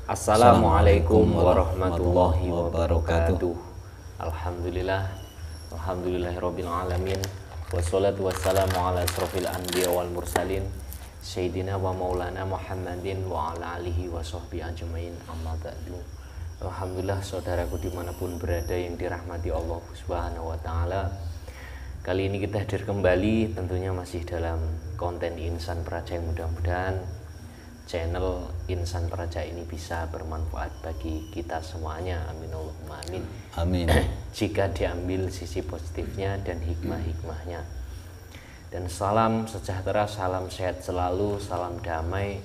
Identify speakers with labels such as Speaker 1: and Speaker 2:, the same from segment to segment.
Speaker 1: Assalamualaikum warahmatullahi wabarakatuh. Alhamdulillahirabbil alamin. Wassalatu wassalamu ala asrofil anbiya wal mursalin Sayyidina wa maulana Muhammadin wa ala alihi wa sahbihi ajmain, amma ba'du. Alhamdulillah, saudaraku dimanapun berada yang dirahmati Allah subhanahu wa ta'ala, kali ini kita hadir kembali tentunya masih dalam konten Insan Praja yang mudah-mudahan channel Insan Praja ini bisa bermanfaat bagi kita semuanya. Amin Allahumma amin.
Speaker 2: Amin.
Speaker 1: Jika diambil sisi positifnya dan hikmah-hikmahnya. Dan salam sejahtera, salam sehat selalu, salam damai,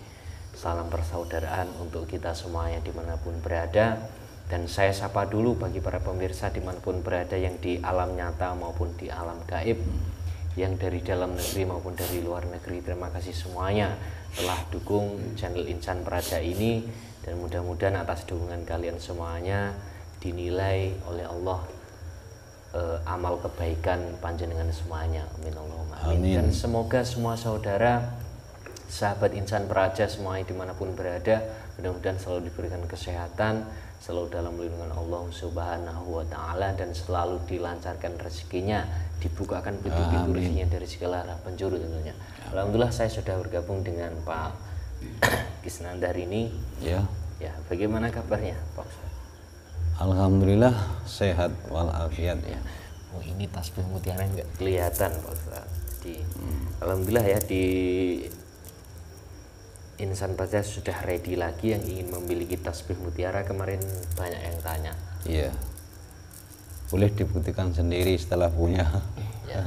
Speaker 1: salam persaudaraan untuk kita semuanya dimanapun berada. Dan saya sapa dulu bagi para pemirsa dimanapun berada yang di alam nyata maupun di alam gaib, yang dari dalam negeri maupun dari luar negeri. Terima kasih semuanya telah dukung channel Insan Praja ini, dan mudah-mudahan atas dukungan kalian semuanya dinilai oleh Allah amal kebaikan panjenengan semuanya. Amin Allahumma amin. Dan semoga semua saudara sahabat Insan Praja semuanya dimanapun berada mudah-mudahan selalu diberikan kesehatan, selalu dalam lindungan Allah subhanahu wa ta'ala, dan selalu dilancarkan rezekinya, dibukakan pintu-pintu rezekinya dari segala arah penjuru tentunya. Alhamdulillah saya sudah bergabung dengan Pak Kisnandar ini. Ya, bagaimana kabarnya Pak Ustaz?
Speaker 2: Alhamdulillah sehat walafiat ya.
Speaker 1: Oh, ini tasbih mutiara nggak kelihatan Pak Ustaz. Jadi alhamdulillah ya, di Insan Praja sudah ready lagi yang ingin memiliki tasbih mutiara. Kemarin banyak yang tanya.
Speaker 2: Iya. Boleh dibuktikan sendiri setelah punya.
Speaker 1: Ya.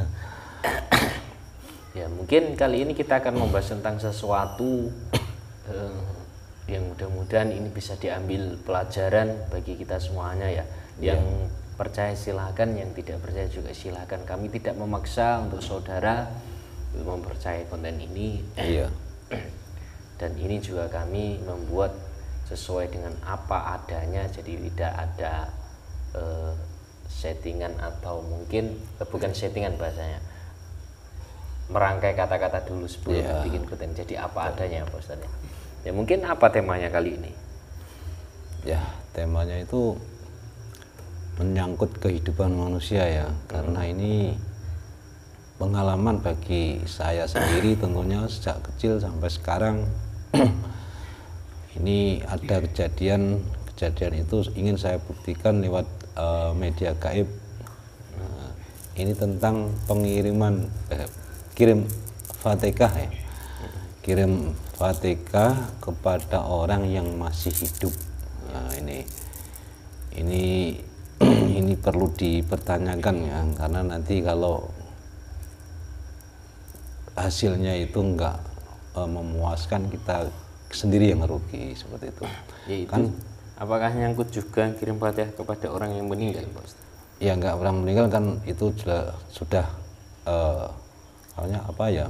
Speaker 1: Ya, mungkin kali ini kita akan membahas tentang sesuatu yang mudah-mudahan ini bisa diambil pelajaran bagi kita semuanya ya. Yang percaya silahkan, yang tidak percaya juga silahkan. Kami tidak memaksa untuk saudara mempercayai konten ini.
Speaker 2: Iya.
Speaker 1: Dan ini juga kami membuat sesuai dengan apa adanya, jadi tidak ada settingan atau mungkin bukan settingan bahasanya, merangkai kata-kata dulu sebelum bikin konten, jadi apa adanya Pak Ustaz. Ya mungkin apa temanya kali ini?
Speaker 2: Ya, temanya itu menyangkut kehidupan manusia ya, karena ini pengalaman bagi saya sendiri tentunya sejak kecil sampai sekarang. Ini ada kejadian itu ingin saya buktikan lewat media gaib. Ini tentang pengiriman kirim Fatihah ya. Kirim Fatihah kepada orang yang masih hidup. Nah, ini perlu dipertanyakan ya, karena nanti kalau hasilnya itu enggak memuaskan, kita sendiri yang rugi seperti itu.
Speaker 1: Ya, itu kan apakah nyangkut juga kirim Fatihah kepada orang yang meninggal Pak Ustaz?
Speaker 2: Ya enggak, orang meninggal kan itu sudah apa ya,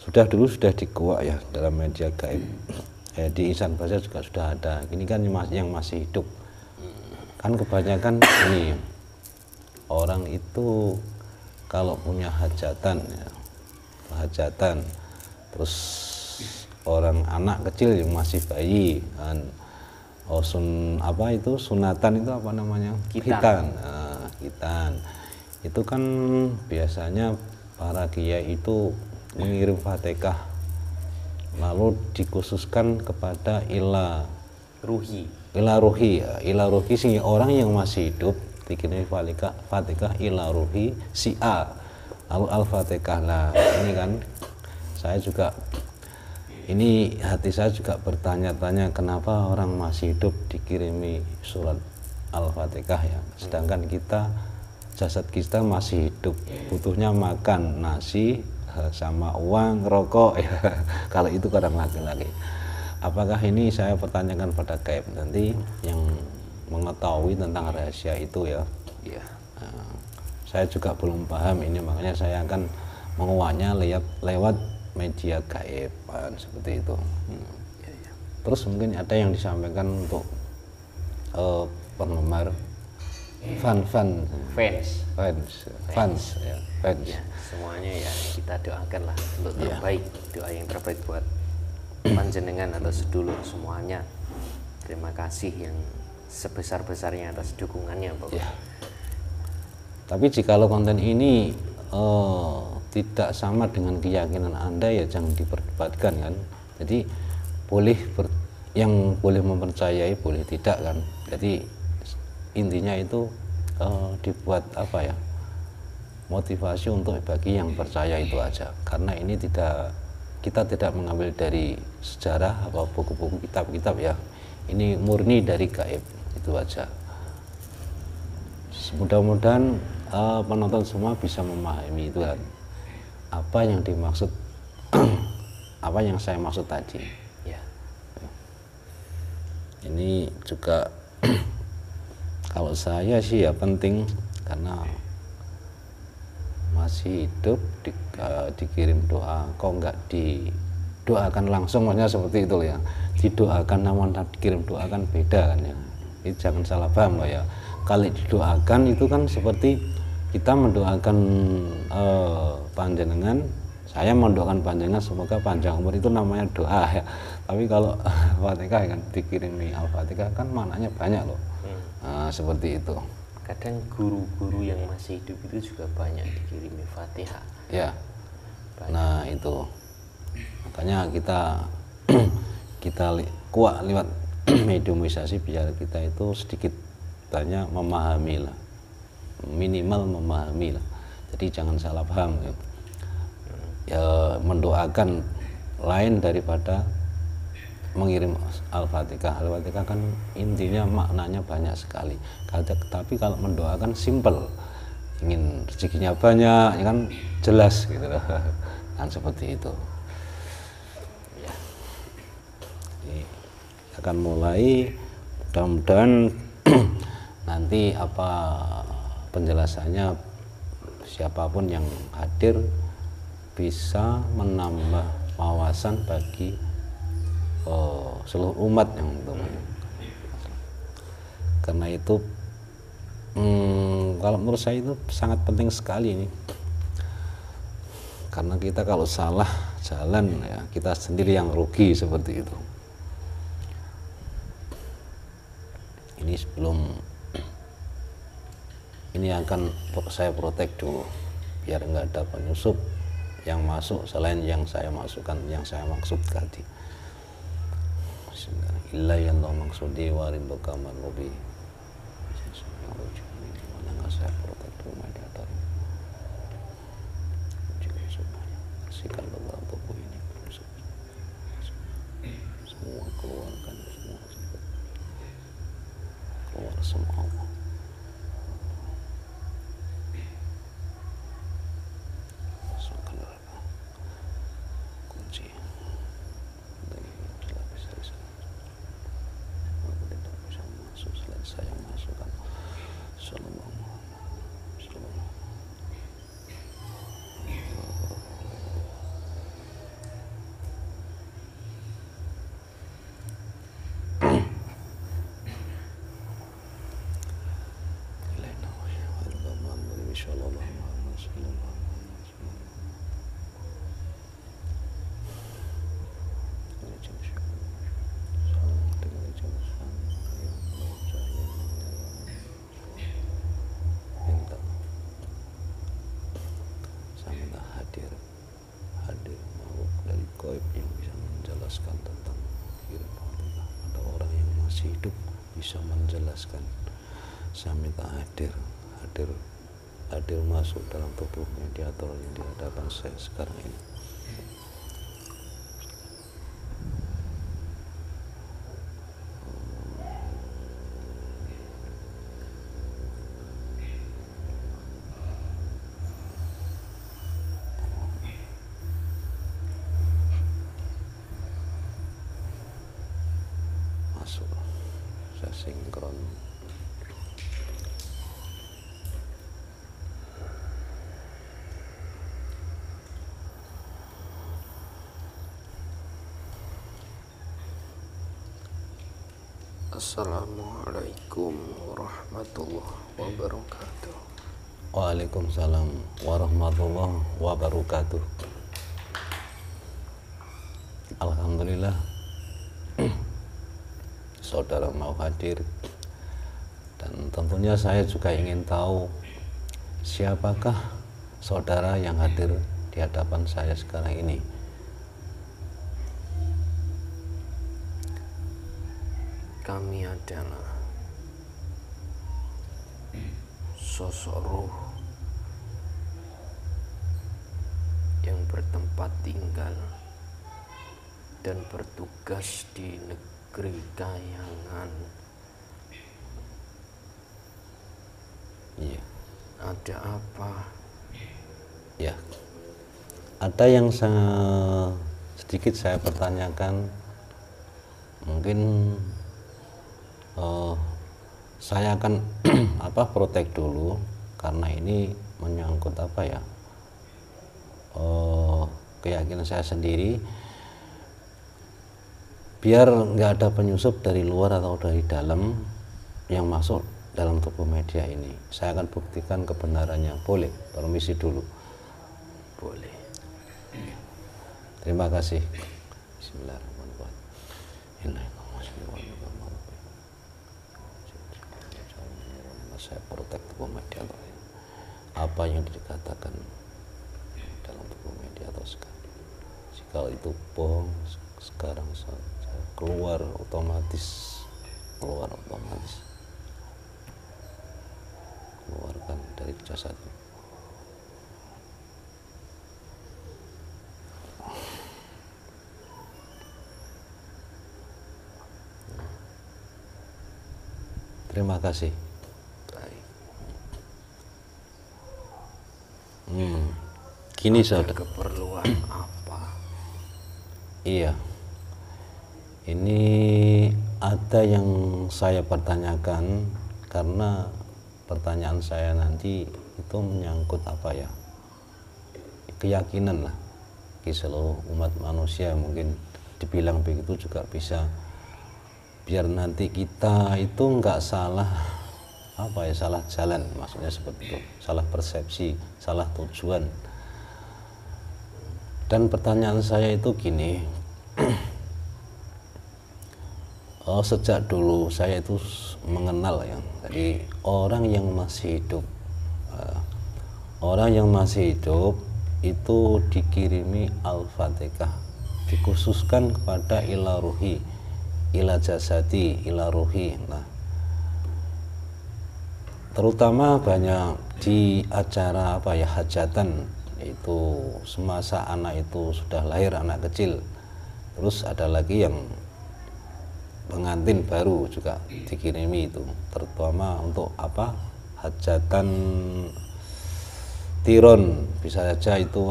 Speaker 2: dulu sudah dikuak ya dalam media gaib. Di Insan Praja juga sudah ada. Ini kan yang masih hidup. Kan kebanyakan ini orang itu kalau punya hajatan ya, terus orang anak kecil yang masih bayi kan, sunatan itu apa namanya, khitan. Itu kan biasanya para kiai itu mengirim Fatihah lalu dikhususkan kepada ila ruhi sehingga orang yang masih hidup dikirim Fatihah ila ruhi si A, lalu Al-Fatihah. Nah ini kan hati saya juga bertanya-tanya, kenapa orang masih hidup dikirimi surat Al-Fatihah ya, sedangkan jasad kita masih hidup, butuhnya makan nasi sama uang rokok ya. Kalau itu kadang laki-laki. Apakah ini, saya pertanyakan pada gaib nanti yang mengetahui tentang rahasia itu ya. Saya juga belum paham ini, makanya saya akan menguaknya lewat media gaib seperti itu. Terus mungkin ada yang disampaikan untuk penggemar fans ya.
Speaker 1: Semuanya ya kita doakanlah untuk terbaik, doa yang terbaik buat panjenengan atau sedulur semuanya. Terima kasih yang sebesar-besarnya atas dukungannya, Pak.
Speaker 2: Ya. Tapi jikalau konten ini tidak sama dengan keyakinan Anda, ya jangan diperdebatkan kan. Jadi yang boleh mempercayai, boleh tidak kan. Jadi intinya itu dibuat apa ya, motivasi untuk bagi yang percaya itu aja. Karena ini kita tidak mengambil dari sejarah atau buku-buku kitab-kitab ya. Ini murni dari gaib, itu aja. Mudah-mudahan penonton semua bisa memahami itu kan, apa yang dimaksud apa yang saya maksud tadi
Speaker 1: Ya.
Speaker 2: ini juga kalau saya sih ya penting, karena masih hidup dikirim doa, kok nggak didoakan langsung, maksudnya seperti itu ya, didoakan namun dikirim doa kan beda kan ya. Ini jangan salah paham loh ya. Kali didoakan itu kan seperti kita mendoakan panjenengan, saya mendoakan panjenengan semoga panjang umur, itu namanya doa ya. Tapi kalau Al-Fatihah kan dikirimi Al-Fatihah kan maknanya banyak loh. Nah, seperti itu.
Speaker 1: Kadang guru-guru yang masih hidup itu juga banyak dikirimi Fatihah.
Speaker 2: Ya. Nah, itu. Makanya kita kuat lewat mediumisasi biar kita itu sedikit banyak memahami lah, minimal memahami lah. Jadi jangan salah paham ya. Ya, mendoakan lain daripada mengirim Al-Fatihah. Al-Fatihah kan intinya maknanya banyak sekali. Tapi kalau mendoakan simple, ingin rezekinya banyak, ya kan jelas gitu loh. Kan seperti itu. Ya. Jadi akan mulai, mudah-mudahan nanti apa penjelasannya siapapun yang hadir bisa menambah wawasan bagi seluruh umat yang teman. Karena itu kalau menurut saya itu sangat penting sekali ini. Karena kita kalau salah jalan ya kita sendiri yang rugi seperti itu. Ini sebelum ini akan saya protek dulu biar nggak ada penyusup yang masuk selain yang saya masukkan, yang saya maksud tadi. Illa yang Allah maksudi warin bakaman lebih mana nggak saya protek dulu mediator. Sikan beberapa tubuh ini semua keluarkan, semua keluar semua Allah. Hadir makhluk dari gaib yang bisa menjelaskan tentang kirim Fatihah. Ada orang yang masih hidup bisa menjelaskan. Saya minta hadir masuk dalam tubuh mediator yang di hadapan saya sekarang ini. Masuk, saya sinkron.
Speaker 1: Assalamualaikum warahmatullahi wabarakatuh.
Speaker 2: Waalaikumsalam warahmatullahi wabarakatuh. Alhamdulillah. saudara mau hadir. Dan tentunya saya juga ingin tahu siapakah saudara yang hadir di hadapan saya sekarang ini.
Speaker 1: Kami adalah sosok ruh yang bertempat tinggal dan bertugas di negeri kayangan.
Speaker 2: Iya.
Speaker 1: Ada apa?
Speaker 2: Ya, ada yang sedikit saya pertanyakan. Mungkin saya akan protek dulu karena ini menyangkut keyakinan saya sendiri, biar nggak ada penyusup dari luar atau dari dalam yang masuk dalam tubuh media ini. Saya akan buktikan kebenarannya. Boleh? Permisi dulu.
Speaker 1: Boleh.
Speaker 2: Terima kasih. Bismillahirrahmanirrahim. Saya protek tubuh media. Apa yang dikatakan dalam tubuh media atau sekarang, jika itu bohong, sekarang saya keluar otomatis, keluarkan dari jasad. Terima kasih.
Speaker 1: Baik.
Speaker 2: Gini
Speaker 1: Ada
Speaker 2: saudara.
Speaker 1: keperluan apa?
Speaker 2: Iya. Ini ada yang saya pertanyakan karena pertanyaan saya nanti itu menyangkut keyakinan lah di seluruh umat manusia, mungkin dibilang begitu juga bisa, biar nanti kita itu nggak salah salah jalan, maksudnya seperti itu, salah persepsi, salah tujuan. Dan pertanyaan saya itu gini, sejak dulu saya itu mengenal jadi orang yang masih hidup itu dikirimi Al-Fatihah, dikhususkan kepada ila ruhi, ila jasadi, ila ruhi. Nah, terutama banyak di acara hajatan, itu semasa anak itu sudah lahir, anak kecil, terus ada lagi yang pengantin baru juga dikirimi itu, terutama untuk hajatan tiron, bisa saja itu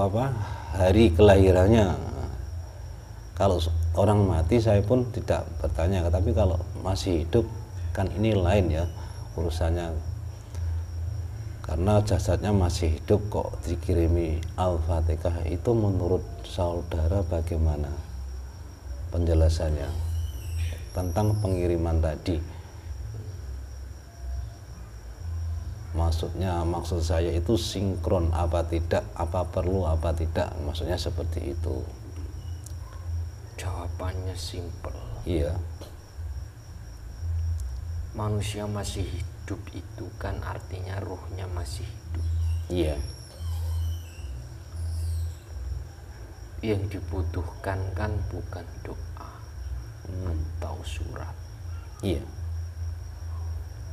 Speaker 2: hari kelahirannya. Kalau orang mati saya pun tidak bertanya, tapi kalau masih hidup kan ini lain ya urusannya, karena jasadnya masih hidup kok dikirimi Al-Fatihah. Itu menurut saudara bagaimana penjelasannya tentang pengiriman tadi? Maksud saya itu sinkron apa tidak, apa perlu apa tidak, maksudnya seperti itu.
Speaker 1: Jawabannya simpel.
Speaker 2: Iya.
Speaker 1: Manusia masih hidup itu kan artinya ruhnya masih hidup.
Speaker 2: Iya.
Speaker 1: Yang dibutuhkan kan bukan doa atau surat.
Speaker 2: Iya.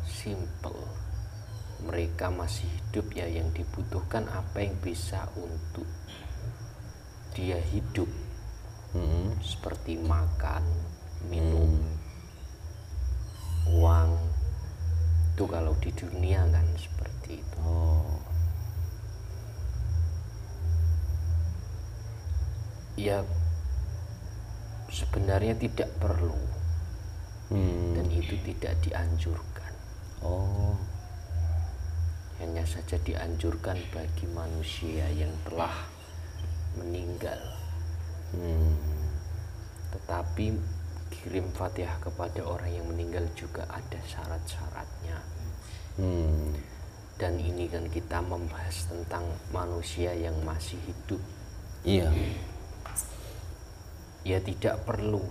Speaker 1: Simple. Mereka masih hidup, ya yang dibutuhkan apa yang bisa untuk dia hidup, seperti makan, minum, uang. Itu kalau di dunia kan seperti itu. Ya sebenarnya tidak perlu, dan itu tidak dianjurkan. Hanya saja dianjurkan bagi manusia yang telah meninggal. Tetapi kirim Fatihah kepada orang yang meninggal juga ada syarat-syaratnya. Dan ini kan kita membahas tentang manusia yang masih hidup.
Speaker 2: Iya.
Speaker 1: Ya tidak perlu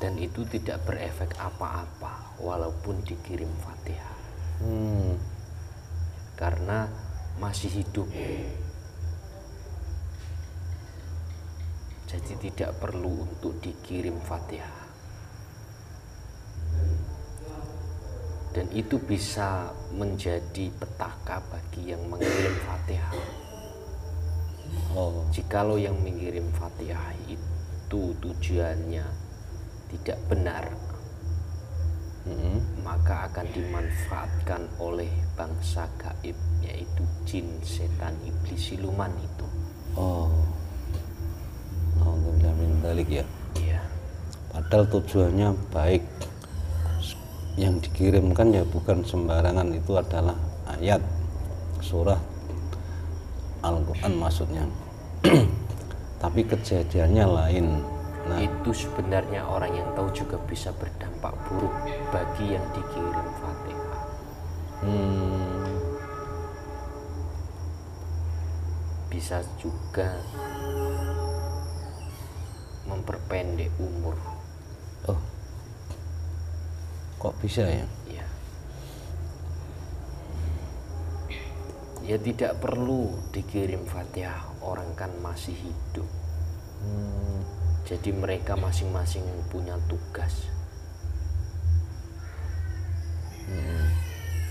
Speaker 1: dan itu tidak berefek apa-apa walaupun dikirim Fatihah. Karena masih hidup, jadi tidak perlu untuk dikirim Fatihah. Dan itu bisa menjadi petaka bagi yang mengirim Fatihah. Jikalau yang mengirim Fatihah itu tujuannya tidak benar, maka akan dimanfaatkan oleh bangsa gaib, yaitu jin, setan, iblis, siluman itu.
Speaker 2: Alhamdulillah min dzalik ya.
Speaker 1: Iya.
Speaker 2: Padahal tujuannya baik. Yang dikirimkan ya bukan sembarangan, itu adalah ayat surah Al-Quran maksudnya. Tapi kejadiannya lain. Nah,
Speaker 1: itu sebenarnya orang yang tahu juga bisa berdampak buruk bagi yang dikirim Fatihah. Bisa juga memperpendek umur.
Speaker 2: Kok bisa ya?
Speaker 1: Ya. Ya tidak perlu dikirim Fatihah, orang kan masih hidup. Jadi mereka masing-masing punya tugas.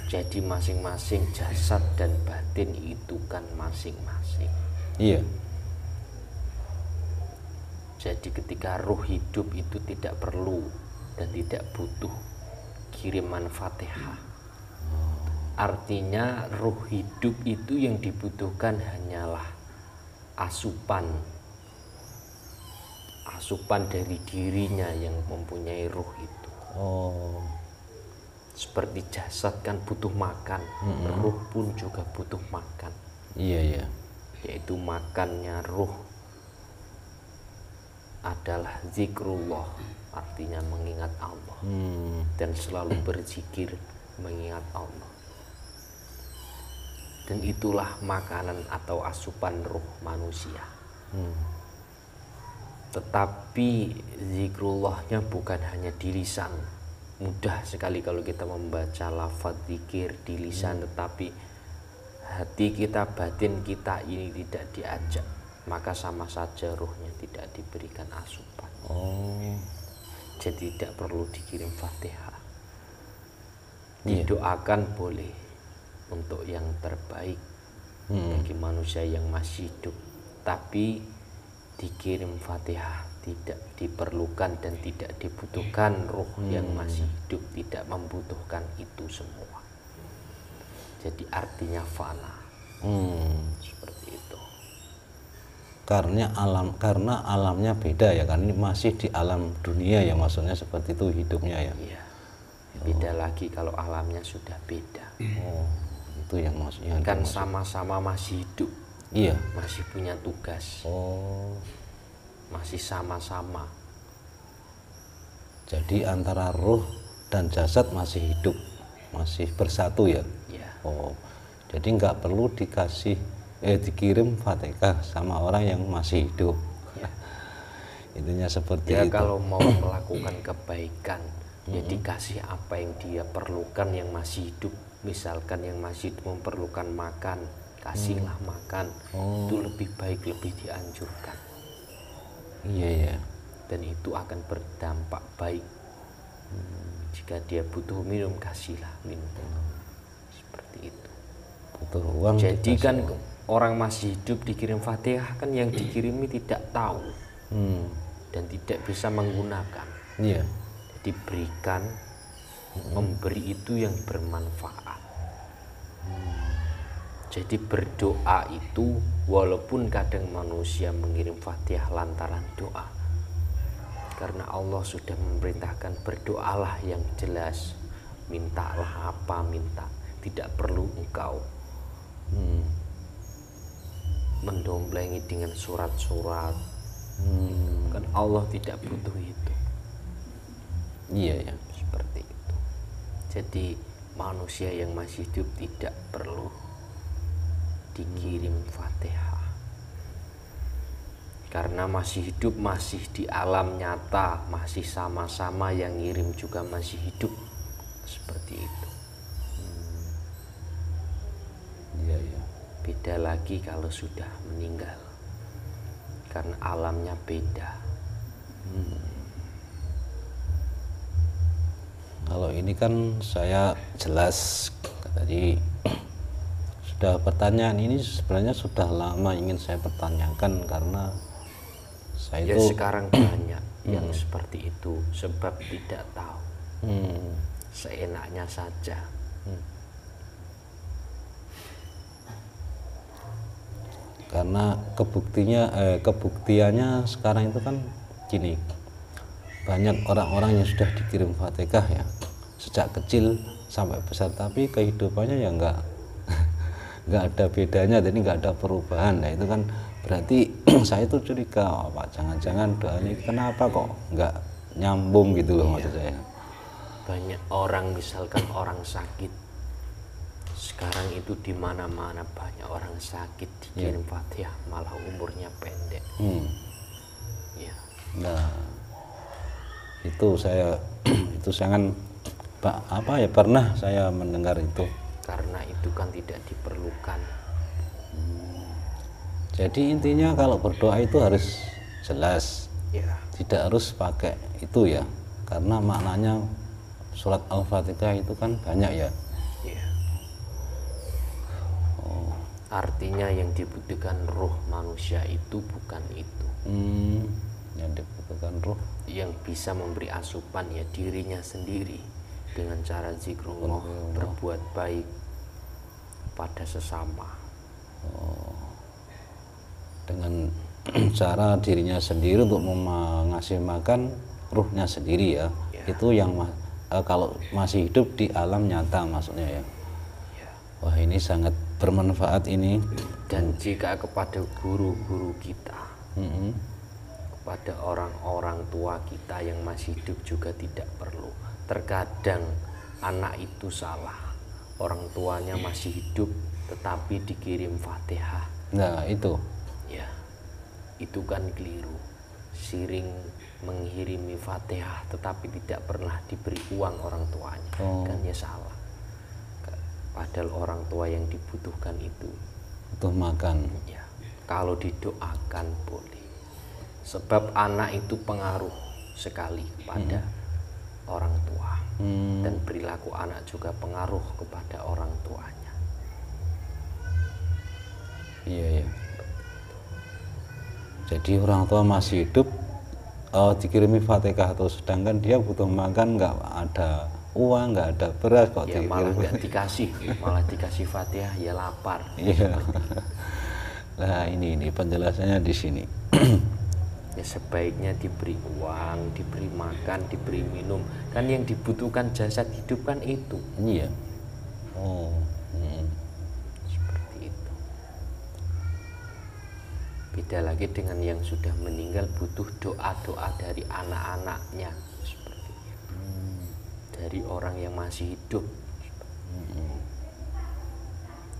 Speaker 1: Jadi masing-masing jasad dan batin itu kan masing-masing.
Speaker 2: Iya.
Speaker 1: Jadi ketika ruh hidup itu tidak perlu dan tidak butuh kiriman Fatihah. Artinya ruh hidup itu yang dibutuhkan hanyalah asupan dari dirinya yang mempunyai ruh itu. Seperti jasad kan butuh makan, ruh pun juga butuh makan.
Speaker 2: Iya.
Speaker 1: Yaitu makannya ruh adalah zikrullah, artinya mengingat Allah, dan selalu berzikir mengingat Allah. Dan itulah makanan atau asupan ruh manusia. Tetapi zikrullahnya bukan hanya di lisan. Mudah sekali kalau kita membaca lafaz zikir di lisan, tetapi hati kita, batin kita ini tidak diajak, maka sama saja ruhnya tidak diberikan asupan. Jadi tidak perlu dikirim Fatihah. Didoakan boleh untuk yang terbaik bagi manusia yang masih hidup, tapi dikirim Fatihah tidak diperlukan dan tidak dibutuhkan. Ruh yang masih hidup tidak membutuhkan itu semua. Jadi artinya fana. Seperti itu.
Speaker 2: Karena alamnya beda ya kan, ini masih di alam dunia ya, maksudnya seperti itu hidupnya ya.
Speaker 1: Iya. Beda lagi kalau alamnya sudah beda.
Speaker 2: Itu yang maksudnya.
Speaker 1: Kan sama-sama masih hidup.
Speaker 2: Iya.
Speaker 1: Masih punya tugas. Masih sama-sama.
Speaker 2: Jadi antara ruh dan jasad masih hidup, masih bersatu ya.
Speaker 1: Iya.
Speaker 2: Jadi nggak perlu dikirim Fatihah sama orang yang masih hidup. Intinya seperti
Speaker 1: Ya
Speaker 2: itu.
Speaker 1: kalau mau melakukan kebaikan, ya dikasih apa yang dia perlukan yang masih hidup. Misalkan yang masih hidup memerlukan makan, kasihlah makan. Itu lebih baik, lebih dianjurkan.
Speaker 2: Iya.
Speaker 1: Dan itu akan berdampak baik. Jika dia butuh minum, kasihlah minum. Seperti itu.
Speaker 2: Butuh uang.
Speaker 1: Jadi kan orang masih hidup dikirim Fatihah, kan yang dikirimi tidak tahu dan tidak bisa menggunakan.
Speaker 2: Iya.
Speaker 1: Jadi berikan, memberi itu yang bermanfaat. Jadi berdoa itu, walaupun kadang manusia mengirim Fatihah lantaran doa, karena Allah sudah memerintahkan berdoalah yang jelas, mintalah apa minta, tidak perlu engkau mendomblengi dengan surat-surat. Kan Allah tidak butuh itu.
Speaker 2: Iya ya.
Speaker 1: Seperti itu. Jadi manusia yang masih hidup tidak perlu dikirim Fatihah. Karena masih hidup, masih di alam nyata, masih sama-sama yang ngirim juga masih hidup. Seperti itu.
Speaker 2: Iya, iya.
Speaker 1: Beda lagi kalau sudah meninggal. Karena alamnya beda.
Speaker 2: Kalau ini kan saya jelas tadi sudah pertanyaan ini sebenarnya sudah lama ingin saya pertanyakan karena saya
Speaker 1: Ya
Speaker 2: itu
Speaker 1: sekarang banyak yang seperti itu sebab tidak tahu. Seenaknya saja.
Speaker 2: karena kebuktiannya sekarang itu kan gini, banyak orang-orang yang sudah dikirim Fatihah ya sejak kecil sampai besar, tapi kehidupannya ya nggak ada bedanya, jadi nggak ada perubahan. Nah itu kan berarti saya tuh curiga, Pak, jangan-jangan doanya kenapa kok nggak nyambung gitu loh, maksud saya.
Speaker 1: Banyak orang, misalkan orang sakit sekarang itu di mana-mana banyak orang sakit dikirim Fatihah malah umurnya pendek. Ya.
Speaker 2: Nah itu saya itu sangat apa ya, pernah saya mendengar itu.
Speaker 1: Karena itu kan tidak diperlukan.
Speaker 2: Jadi intinya kalau berdoa itu harus jelas,
Speaker 1: Ya.
Speaker 2: tidak harus pakai itu ya, karena maknanya surat Al-Fatihah itu kan banyak ya.
Speaker 1: Ya. Artinya yang dibutuhkan roh manusia itu bukan itu.
Speaker 2: Yang dibutuhkan roh
Speaker 1: Yang bisa memberi asupan ya dirinya sendiri dengan cara zikrullah, berbuat baik pada sesama.
Speaker 2: dengan cara dirinya sendiri untuk mengasih makan ruhnya sendiri ya. Itu yang kalau masih hidup di alam nyata maksudnya ya. Wah ini sangat bermanfaat ini.
Speaker 1: Dan jika kepada guru-guru kita, kepada orang-orang tua kita yang masih hidup juga tidak perlu. Terkadang anak itu salah, orang tuanya masih hidup tetapi dikirim Fatihah.
Speaker 2: Nah itu
Speaker 1: Ya, itu kan keliru. Siring mengirimi Fatihah tetapi tidak pernah diberi uang orang tuanya, kan ya salah. Padahal orang tua yang dibutuhkan itu
Speaker 2: untuk makan.
Speaker 1: ya, kalau didoakan boleh. Sebab anak itu pengaruh sekali kepada orang tua. Dan perilaku anak juga pengaruh kepada orang tuanya.
Speaker 2: Iya ya. Jadi orang tua masih hidup dikirimi Fatihah, atau sedangkan dia butuh makan, nggak ada uang, nggak ada beras kok
Speaker 1: Ya malah nggak dikasih, malah dikasih Fatihah ya lapar.
Speaker 2: Iya. Nah ini penjelasannya di sini.
Speaker 1: Ya sebaiknya diberi uang, diberi makan, diberi minum. Kan yang dibutuhkan jasad hidup kan itu.
Speaker 2: Iya.
Speaker 1: Seperti itu. Beda lagi dengan yang sudah meninggal, butuh doa-doa dari anak-anaknya. Seperti itu. Dari orang yang masih hidup.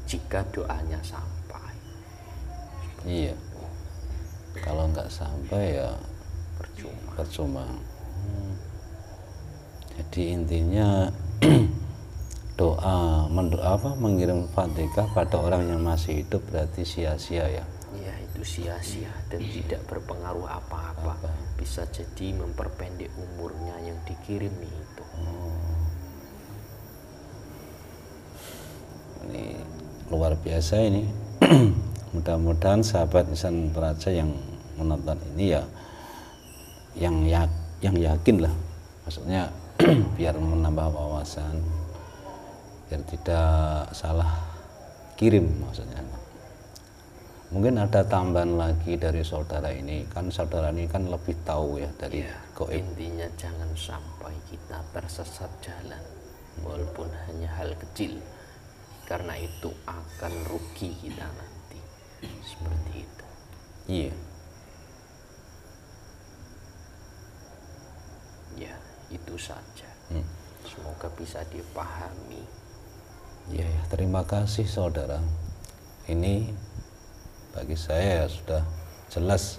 Speaker 1: Jika doanya sampai.
Speaker 2: Iya. Kalau nggak sampai ya percuma. Jadi intinya mengirim Fatihah pada orang yang masih hidup berarti sia-sia ya.
Speaker 1: Ya itu sia-sia dan tidak berpengaruh apa-apa. Bisa jadi memperpendek umurnya yang dikirimi itu.
Speaker 2: Ini luar biasa ini. Mudah-mudahan sahabat Insan Praja yang menonton ini ya yang yakin lah, maksudnya biar menambah wawasan, biar tidak salah kirim maksudnya. Mungkin ada tambahan lagi dari saudara ini, kan saudara ini kan lebih tahu ya dari gaib.
Speaker 1: Intinya jangan sampai kita tersesat jalan walaupun hanya hal kecil, karena itu akan rugi kita nanti. Seperti itu.
Speaker 2: Iya.
Speaker 1: Ya itu saja. Semoga bisa dipahami.
Speaker 2: Ya, terima kasih saudara. Ini bagi saya ya sudah jelas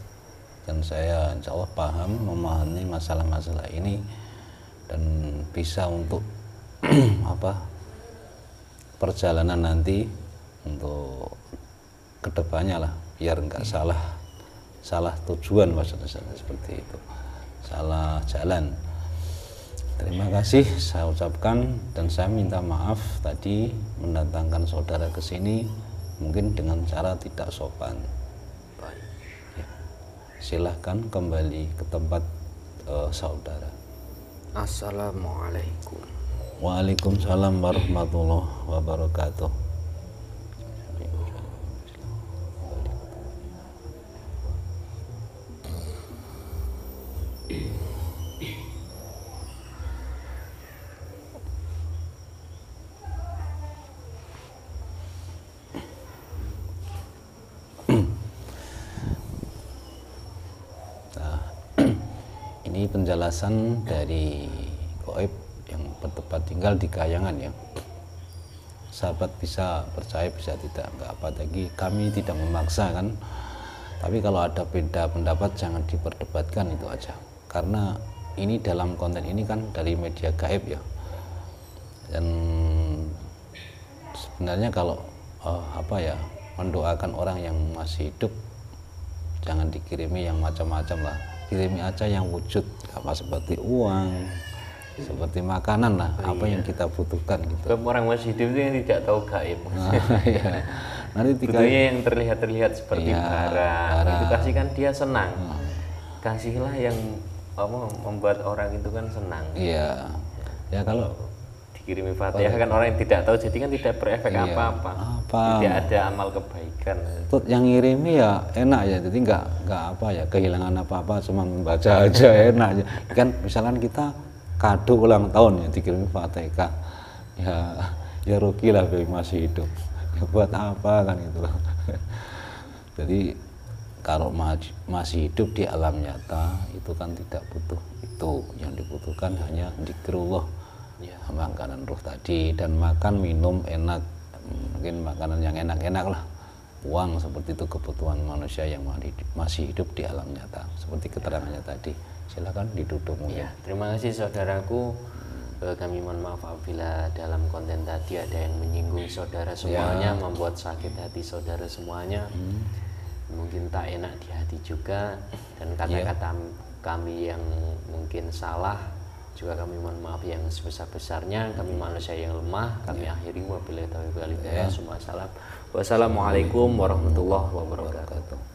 Speaker 2: dan saya insya Allah paham memahami masalah-masalah ini dan bisa untuk perjalanan nanti untuk kedepannya lah, biar nggak salah tujuan maksudnya seperti itu, salah jalan. Terima kasih saya ucapkan, dan saya minta maaf tadi mendatangkan saudara ke sini mungkin dengan cara tidak sopan. Ya. Silahkan kembali ke tempat saudara.
Speaker 1: Assalamualaikum.
Speaker 2: Waalaikumsalam warahmatullahi wabarakatuh. Ini penjelasan dari Goib yang bertempat tinggal di Kayangan ya. Sahabat bisa percaya bisa tidak, nggak apa lagi, kami tidak memaksa kan. Tapi kalau ada beda pendapat jangan diperdebatkan, itu aja. Karena ini dalam konten ini kan dari media gaib ya. Dan sebenarnya kalau mendoakan orang yang masih hidup jangan dikirimi yang macam-macam lah. Kirimi aja yang wujud, apa seperti uang, seperti makanan lah, apa yang kita butuhkan gitu.
Speaker 1: Orang masih hidup itu yang tidak tahu gaib.
Speaker 2: Ya. Nanti
Speaker 1: butuhnya yang terlihat seperti barang. Itu kasihkan dia senang. Kasihlah yang membuat orang itu kan senang.
Speaker 2: Iya. Ya kalau
Speaker 1: dikirimi Fatihah kan orang yang tidak tahu, jadi kan tidak berefek apa-apa. Tidak ada amal kebaikan.
Speaker 2: Tuh yang ngirimi ya enak ya, jadi nggak kehilangan apa-apa, cuma membaca aja enak aja. Kan misalkan kita kado ulang tahun ya dikirimi Fatihah, ya rugi lah bagi masih hidup. Ya buat apa kan itu. Jadi kalau masih hidup di alam nyata itu kan tidak butuh itu, yang dibutuhkan hanya zikrullah. Ya, makanan ruh tadi, dan makan minum enak, mungkin makanan yang enak-enak lah, uang, seperti itu kebutuhan manusia yang masih hidup di alam nyata, seperti keterangannya tadi. Silakan ditutup mungkin.
Speaker 1: Ya, terima kasih saudaraku. Kami mohon maaf apabila dalam konten tadi ada yang menyinggung saudara semuanya, membuat sakit hati saudara semuanya, mungkin tak enak di hati juga, dan kata-kata kami yang mungkin salah juga kami mohon maaf yang sebesar-besarnya. Kami manusia yang lemah. Kami akhiri wabillahi taufiq wal hidayah. Wassalamualaikum warahmatullahi wabarakatuh.